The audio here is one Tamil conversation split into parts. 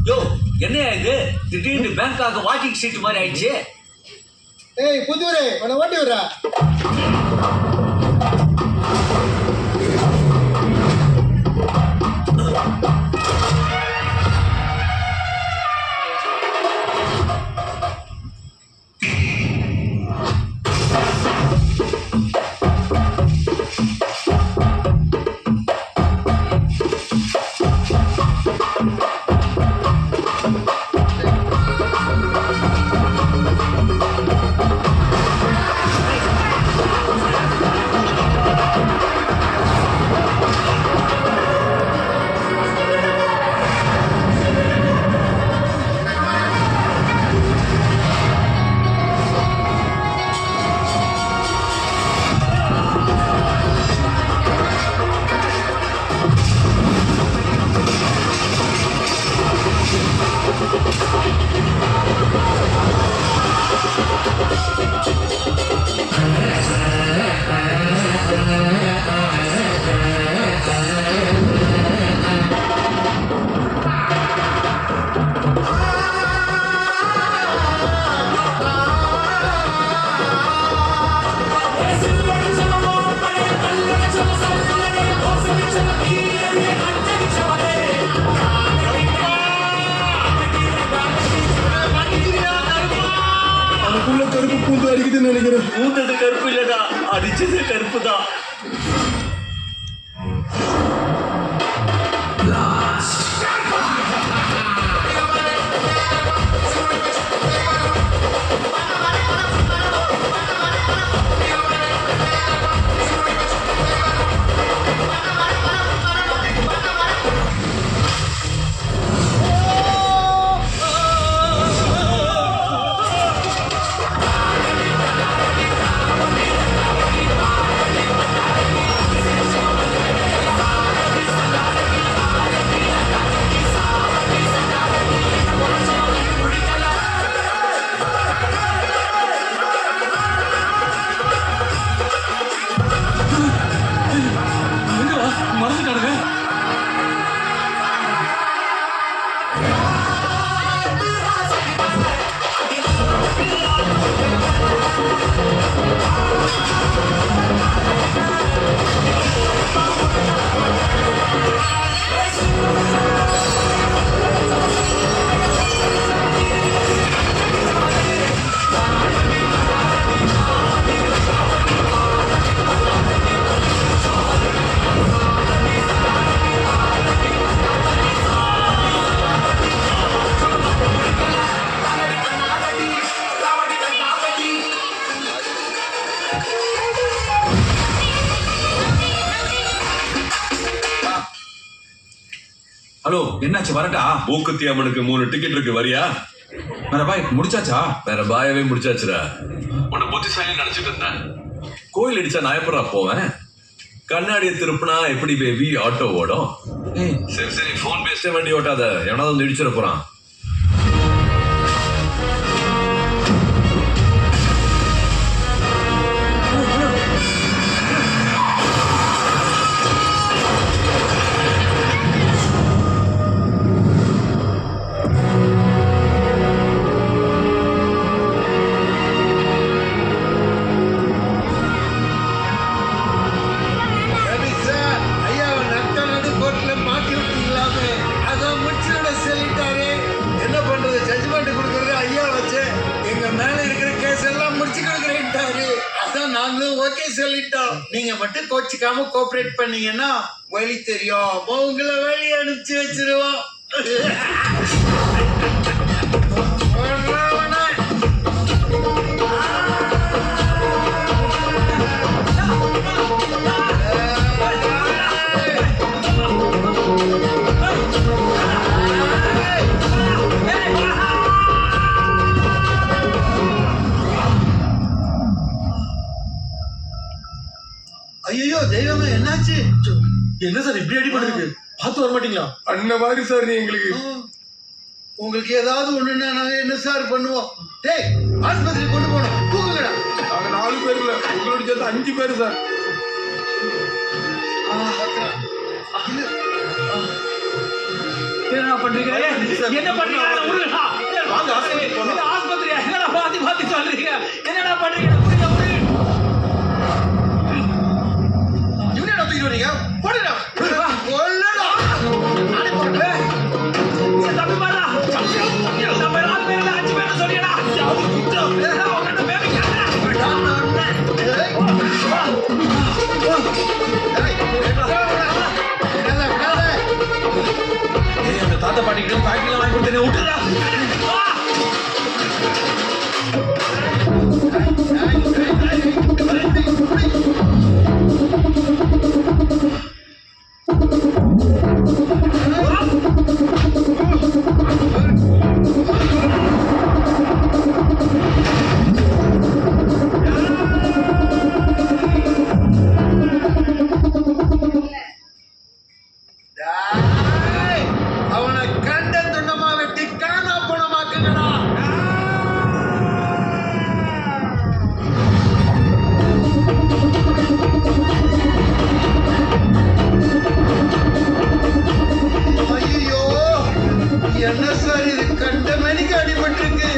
யோ என்னையா இது திடீர்னு பேங்காக வாக்கிங் சீட் மாதிரி ஆயிடுச்சு. ஏய் புதுவரே உன்னை ஓட்டி விடுறா. கருப்பு பூந்து அடிக்குதுன்னு நினைக்கிறேன். பூந்தது கருப்பு இல்லடா, அடிச்சது கருப்பு தான். ஹலோ, என்னாச்சு? வரட்டா? மூக்குத்தி அம்மனுக்கு 3 டிக்கெட் இருக்கு, வரியா? வேற பாய் முடிச்சாச்சா? வேற பாயவே முடிச்சாச்சுடா. உன்னை புத்திசாலி நினைச்சிட்டு இருந்தேன். கோயில் அடிச்சா நான் எப்படா போவேன்? கண்ணாடியை திருப்பினா எப்படி பேபி ஆட்டோ ஓடும்? சரி சரி, போன் பேசிட்டே வண்டி ஓட்டாத, எவனாவது வந்து இடிச்சிட போறான். சொல்லிட்டோம். நீங்க மட்டும் கோச்சிக்காம கோஆபரேட் பண்ணீங்கன்னா வழி தெரியும், உங்களை வழி அனுப்பிச்சு வச்சிருவோம். ஐயோ தெய்வமே, என்னாச்சு? என்ன சார் இப்படி அடிபட்டிருக்கு? பார்த்து வர மாட்டீங்களா? அண்ணன் மாதிரி சார் நீ எங்களுக்கு. உங்களுக்கு ஏதாவது ஒண்ணுன்னா நாங்க என்ன சார் பண்ணுவோம்? டேய், ஆஸ்பத்திரி கொண்டு போனோம், தூக்குங்கடா. நாங்க 4 பேர் இல்ல, உங்களோட சேர்த்து 5 பேர் சார். நான் பண்றீங்க என்ன பண்றீங்க விடுங்கடா. வாங்க, ஆஸ்பத்திரிக்கு போலாம். இது ஆஸ்பத்திரியா என்னடா மாத்தி மாத்தி சொல்றீங்க என்னடா பண்றீங்க புரியுதா இவனே நான் தூக்கிட்டு வரீங்க போடுடா. கொல்லுடா. தம்பி பாரா நம்ம 4 பேர்ல 5 பேர் சொல்லிடா அவங்கள்ட்ட பேபி கேட்கறேன் ஏய் அந்த தாத்தா பாட்டிக்கிட்ட பேக்கிங்லாம் வாங்கி கொடுத்தேனே விட்டுடா. டேய், அவனை கண்ட துண்டமா வெட்டி காணா பணமாக்குங்கடா. ஐயோ, என்ன சார் இது கண்ட மணிக்கு அடிபட்டிருக்கு.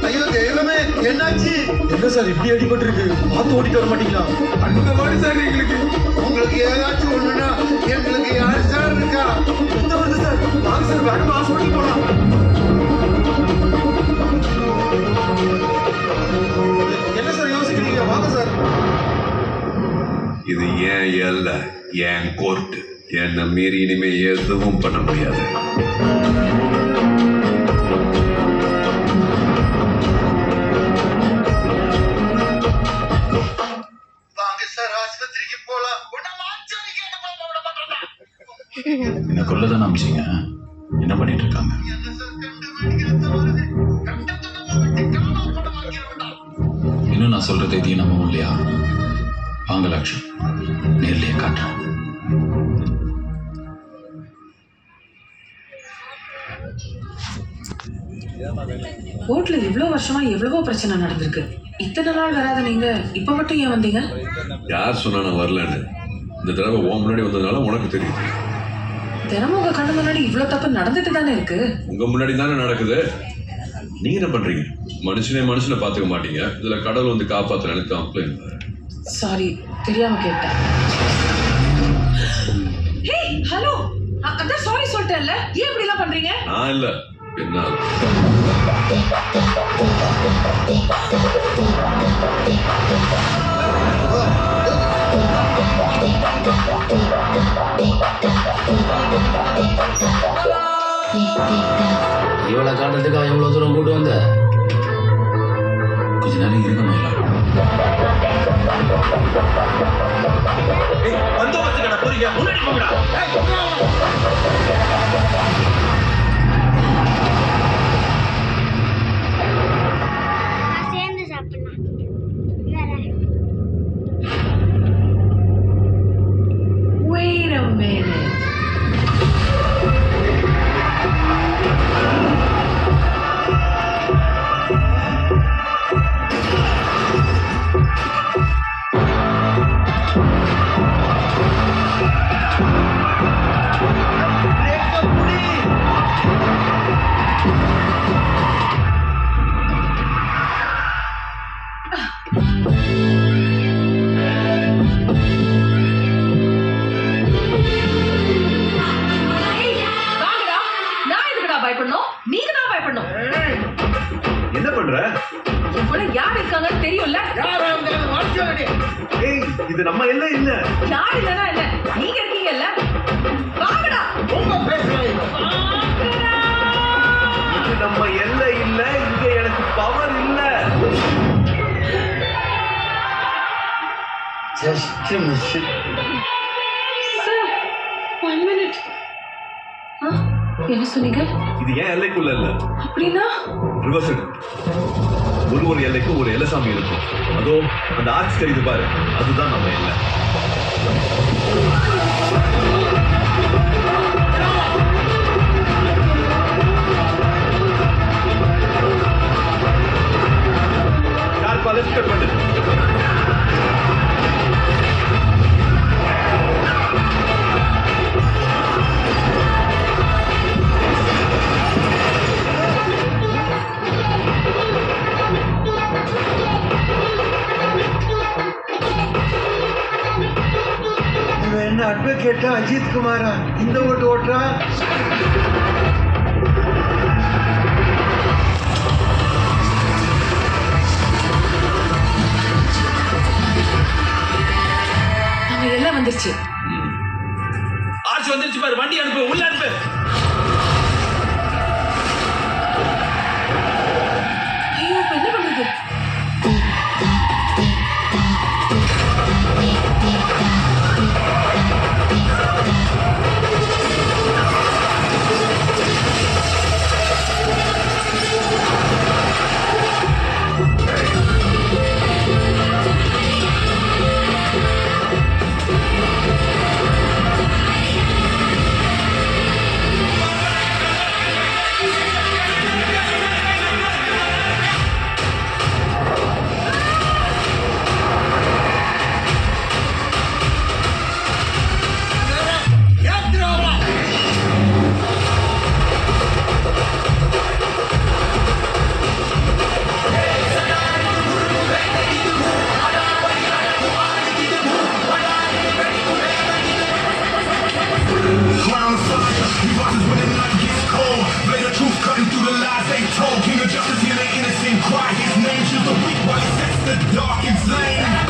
ஐயோ தெய்வமே, என்னாச்சு? என்ன சார் இப்படி அடிபட்டு இருக்கு பார்த்து ஓடிட்டு வர மாட்டீங்களா? அந்த மாதிரி சார் எங்களுக்கு உங்களுக்கு ஏதாச்சும் ஒண்ணுன்னா எங்களுக்கு யார் சார் இருக்கா? எந்த வருது சார் வாங்க சார் வேகமா ஹாஸ்பிட்டல் போலாம். என்ன சார் யோசிக்கிறீங்க வாங்க சார். இது ஏன் எல்லை என் கோர்ட்டு என்னை மீறி இனிமே எதுவும் பண்ண முடியாது. வாங்க சார் ஆஸ்பத்திரிக்கு போலாம். உன்னை மாச்சரிக்கு அனுப்ப விட மாட்டேன்டா. என்ன கொல்லதான் அமிச்சிங்க என்ன பண்ணிட்டு இருக்காங்க? என்ன சார் கண்ட மணிக்கு ரத்தம் வருது. கண்ட துண்டமா வெட்டி காணா பணமாக்கிடுவேன்டா. இன்னும் நான் சொல்றது எதையும் நம்ப இல்லையா? வாங்க லட்சம் நேர்லயே காட்டுறேன். கோர்ட்ல இவ்வளவு வருஷமா எவ்வளவோ பிரச்சனை நடந்திருக்கு. இத்தனை நாள் வராத நீங்க இப்ப மட்டும் ஏன் வந்தீங்க? யார் சொன்னா நான் வரலன்னு? இந்த தடவை உன் முன்னாடி வந்ததுனால உனக்கு தெரியுது. தினமும் உங்க கண்ணு முன்னாடி இவ்வளவு தப்பு நடந்துட்டு தானே இருக்கு. உங்க முன்னாடி தானே நடக்குது. நீங்க என்ன பண்றீங்க? மனுஷனை பாத்துக்க மாட்டீங்க. இதுல கடவுள் வந்து காப்பாத்துறேன்னு கம்ப்ளைண்ட். சாரி, தெரியாம கேட்டேன். ஹே ஹலோ, அதான் சாரி சொல்லிட்டேன்ல, ஏன் இப்படி எல்லாம் பண்றீங்க? நான் இல்ல என்ன இவளை காட்டுறதுக்காக எவ்வளவு தூரம் கூட்டு வந்த? கொஞ்ச நேரம் இருங்க மயிலா. ஏய் பந்தோபஸ்து கடை போறீங்க முன்னாடி போங்கடா. சேர்ந்து சாப்பிடலாம். வேற Wait a minute. வாங்கடா, நான் எதுக்குடா பயப்படணும்? நீங்க தான் பயப்படணும். என்ன பண்ற? உங்களை யார் இருக்காங்கன்னு தெரியும்ல. யாரா இருந்தாலும் மாச்சரி. ஏய் இது நம்ம எல்லாம் இல்ல. யார் இல்லைன்னா என்ன, நீங்க இருக்கீங்கல்ல. வாங்கடா. ரொம்ப பேசுறேன். இது நம்ம எல்லாம் இல்ல. இங்க எனக்கு பவர் இல்ல. Just miss. Sir, 1 minute. என்ன சொன்னீங்க? இது ஏன் எல்லைக்குள்ள இல்ல. அப்படின்னா ரிவர்ஸ் ஒரு எல்லைக்கு ஒரு எல்லைசாமி இருக்கும். அதோ அந்த ஆர்ச் தெரியுது பாரு, அதுதான் நம்ம எல்லை. யார் லெஃப்ட் கட் பண்ணு. கேட்டா அஜித் குமாரா இந்த ஓட்டு ஓட்டுறா? அவங்க எல்லாம் வந்துருச்சு. ஆட்சி வந்துருச்சு பாரு, வண்டி அனுப்பு, உள்ள அனுப்பு. ஐயோ இப்ப என்ன பண்றது? Crown fire, we rise when the night gets cold. Blade of truth cutting through the lies they told. King of justice, hear the innocent cry his name. Shield the weak while he sets the dark in flame.